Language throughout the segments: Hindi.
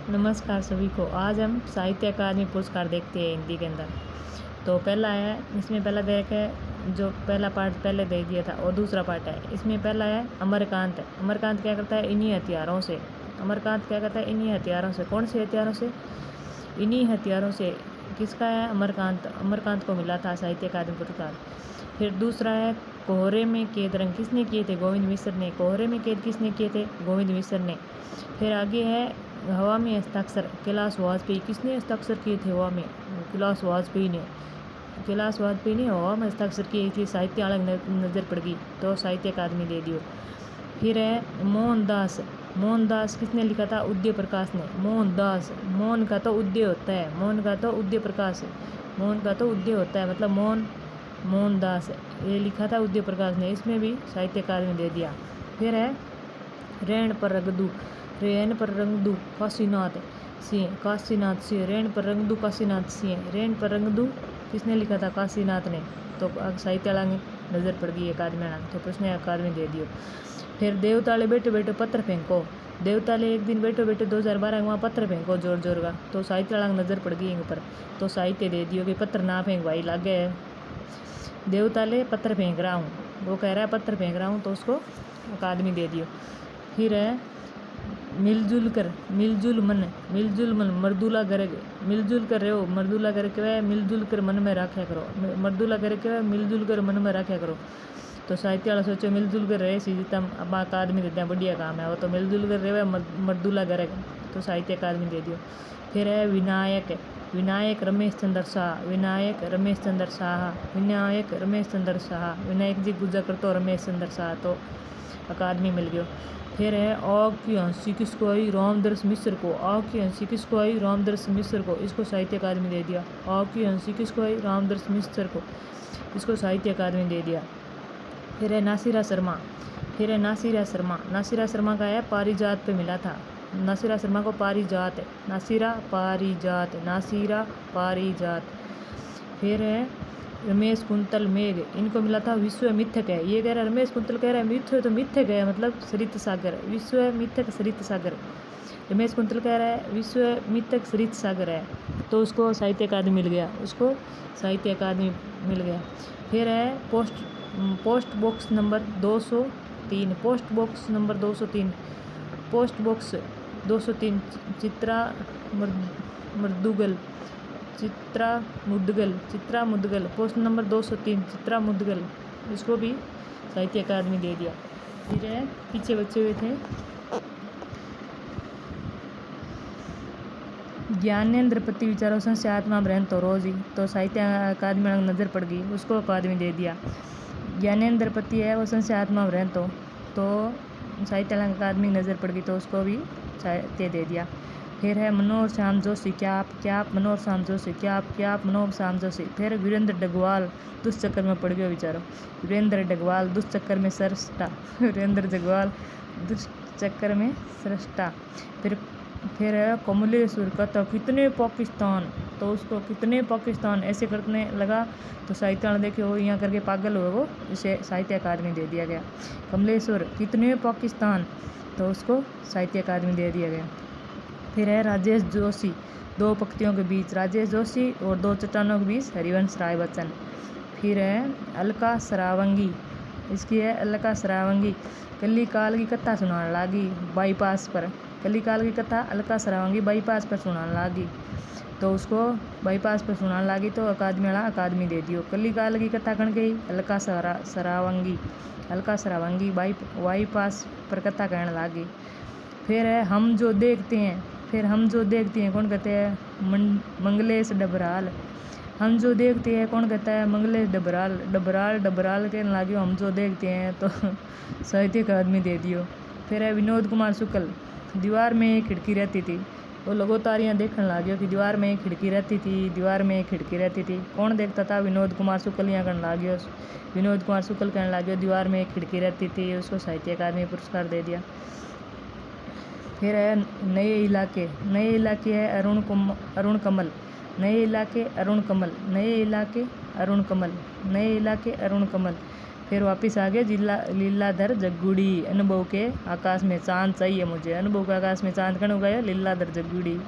नमस्कार सभी को। आज हम साहित्य अकादमी पुरस्कार देखते हैं हिंदी के अंदर। तो पहला है, इसमें पहला देख है जो पहला पार्ट पहले दे दिया था और दूसरा पार्ट है। इसमें पहला है अमरकांत। अमरकांत क्या करता है? इन्हीं हथियारों से। अमरकांत क्या करता है? इन्हीं हथियारों से। कौन से हथियारों से? इन्हीं हथियारों से। किसका है? अमरकांत। अमरकांत को मिला था साहित्य अकादमी पुरस्कार। फिर दूसरा है कोहरे में कैद रंग। किसने किए थे? गोविंद मिश्र ने। कोहरे में कैद किसने किए थे? गोविंद मिश्र ने। फिर आगे है हवा में हस्ताक्षर। कैलाश वाजपेयी। किसने हस्ताक्षर किए थे हवा में? कैलाश वाजपेयी ने। कैलाश वाजपेयी ने हवा में हस्ताक्षर किए थे। साहित्य अलग नज़र पड़ गई तो साहित्य अकादमी दे दियो। फिर है मोहनदास। मोहनदास किसने लिखा था? उदय प्रकाश ने। मोहनदास। मोहन का तो उदय होता है, मोहन का तो उदय प्रकाश है। मोहन का तो उदय होता है मतलब मोहन। मोहनदास ये लिखा था उदय प्रकाश ने। इसमें भी साहित्य अकादमी दे दिया। फिर है रैन पर रंगदू। रैन पर रंगदू काशीनाथ सिंह। काशीनाथ सिंह। रैन पर रंगदू काशीनाथ सिंह। रैन पर रंगदू किसने लिखा था? काशीनाथ ने। तो साहित्य अलग नज़र पड़ गई अकादमी अलग, तो प्रश्न अकादमी दे दियो। फिर देवताले बैठे बैठे पत्थर फेंको। देवताले एक दिन बैठे बैठे 2012 वहाँ पत्थर फेंको जोर जोर का, तो साहित्य अलग नज़र पड़ गई इन पर, तो साहित्य दे दियो कि पत्थर ना फेंक भाई लागे। देवताले पत्थर फेंक रहा हूँ, वो कह रहा है पत्थर फेंक रहा हूँ, तो उसको अकादमी दे दियो। फिर है मिलजुल कर। मिलजुल मन। मिलजुल मन मर्दुला गर्ग। मिलजुल कर रहे हो, मर्दुला गर्ग क्या है? मिलजुल कर मन में रखा करो। मर्दुला गर्ग क्या है? मिलजुल कर मन में रखा करो। तो साहित्य वाला सोचो मिलजुल कर रहे सीता अब अकादमी देते हैं, बढ़िया काम है वो, तो मिलजुल कर रहे हो मर्दुला गर्ग, तो साहित्य अकादमी दे दियो। फिर है विनायक। विनायक रमेश चंद्र शाह। विनायक रमेश चंद्र शाह। विनायक रमेश चंद्र शाह। विनायक जी गुजर कर तो रमेश चंद्र शाह, तो अकादमी मिल गयो। फिर है आग की हंसी किसको आई? रामदर्श मिश्र को। आग की हंसी किसको आई? रामदर्श मिश्र को, इसको साहित्य अकादमी दे दिया। आग की हंसी किसको आई? रामदर्श मिश्र को, इसको साहित्य अकादमी दे दिया। फिर है नासिरा शर्मा। फिर है नासिरा शर्मा। नासिरा शर्मा का है पारिजात पे मिला था। नासिरा शर्मा को पारिजात है। नासिरा पारिजात। नासिरा पारिजात। फिर है रमेश कुंतल मेघ, इनको मिला था विश्व मिथक है। ये कह रहा है, रमेश कुंतल कह रहा है विश्व तो मिथक है मतलब सरित सागर। विश्व मिथक सरित सागर। रमेश कुंतल कह रहा है विश्व मिथक सरित सागर है, तो उसको साहित्य अकादमी मिल गया, उसको साहित्य अकादमी मिल गया। फिर है post box number 203। Post box number 203। Post box 203 Chitra Mudgal. Chitra Mudgal. Chitra Mudgal. Post number 203 Chitra Mudgal, इसको भी साहित्य अकादमी दे दिया। फिर है पीछे बचे हुए थे ज्ञानेंद्र पति विचारों संशय आत्मा ब्रहण तो रोज ही, तो साहित्य अकादमी में नज़र पड़ गई, उसको अकादमी दे दिया। ज्ञानेंद्र पति है वो संशय आत्मा ब्रहण तो साहित्य अकादमी नज़र पड़ गई, तो उसको भी साहित्य दे दिया। फिर है मनोहर श्याम जोशी। क्या आप मनोहर श्याम जोशी। क्या आप मनोहर श्याम जोशी। फिर वीरेंद्र डगवाल दुष्चक्कर में पड़ गया बेचारो। वीरेंद्र डगवाल दुष्चक्कर में सृष्टा। वीरेंद्र डगवाल दुष्चक्कर में सृष्टा। फिर है कमलेश्वर कहता कितने पाकिस्तान, तो उसको कितने पाकिस्तान ऐसे करने लगा, तो साहित्य ने देखे वो यहाँ करके पागल हुए, वो इसे साहित्य अकादमी दे दिया गया। कमलेश्वर कितने पाकिस्तान, तो उसको साहित्य अकादमी दे दिया गया। फिर है राजेश जोशी। दो पंक्तियों के बीच राजेश जोशी और दो चट्टानों के बीच हरिवंश राय बच्चन। फिर है अलका सरावंगी। इसकी है अलका सरावंगी। कली काल की कथा सुनाने लागी बाईपास पर। कली काल की कथा अलका सरावंगी बाईपास पर सुनाने लागी, तो उसको बाईपास पर सुनाने लागी, तो अकादमी वाला अकादमी दे दियो। कली काल की कथा कण गई अलका सरावंगी। अलका सरावंगी बाईपास पर कथा कहने लागी। फिर है हम जो देखते हैं। फिर हम जो देखते हैं कौन कहते हैं? मंगलेश डबराल। हम जो देखते हैं कौन कहता है? मंगलेश डबराल। डबराल कहने लगे हम जो देखते हैं, तो साहित्य अकादमी दे दियो। फिर है विनोद कुमार शुक्ल। दीवार में एक खिड़की रहती थी, वो लगातार यहाँ देखने लगे कि दीवार में एक खिड़की रहती थी, दीवार में एक खिड़की रहती थी। कौन देखता था? विनोद कुमार शुक्ल यहाँ कहने लगे। विनोद कुमार शुक्ल कहने लगे दीवार में एक खिड़की रहती थी, उसको साहित्य अकादमी पुरस्कार दे दिया। फिर है नए इलाके। नए इलाके है अरुण कमल। नए इलाके अरुण कमल। नए इलाके अरुण कमल। नए इलाके अरुण कमल। फिर वापस आ गए लीलाधर जग्गुड़ी, अनुभव के आकाश में चांद चाहिए मुझे, अनुभव के आकाश में चांद कण उगाया, लीलाधर जग्गुड़ी।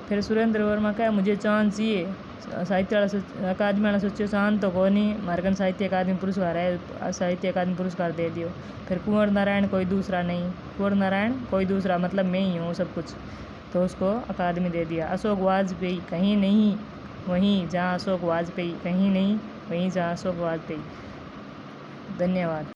फिर सुरेंद्र वर्मा कहा मुझे चांद चाहिए, साहित्य अकादमी वाला सोचो चांद तो कोनी, मारे कन साहित्य अकादमी पुरस्कार है, साहित्य अकादमी पुरस्कार दे दियो। फिर कुंवर नारायण कोई दूसरा नहीं, कुंवर नारायण कोई दूसरा मतलब मैं ही हूँ सब कुछ, तो उसको अकादमी दे दिया। अशोक वाजपेयी कहीं नहीं वहीं जहाँ अशोक वाजपेयी, कहीं नहीं वहीं जहाँ अशोक वाजपेयी। धन्यवाद।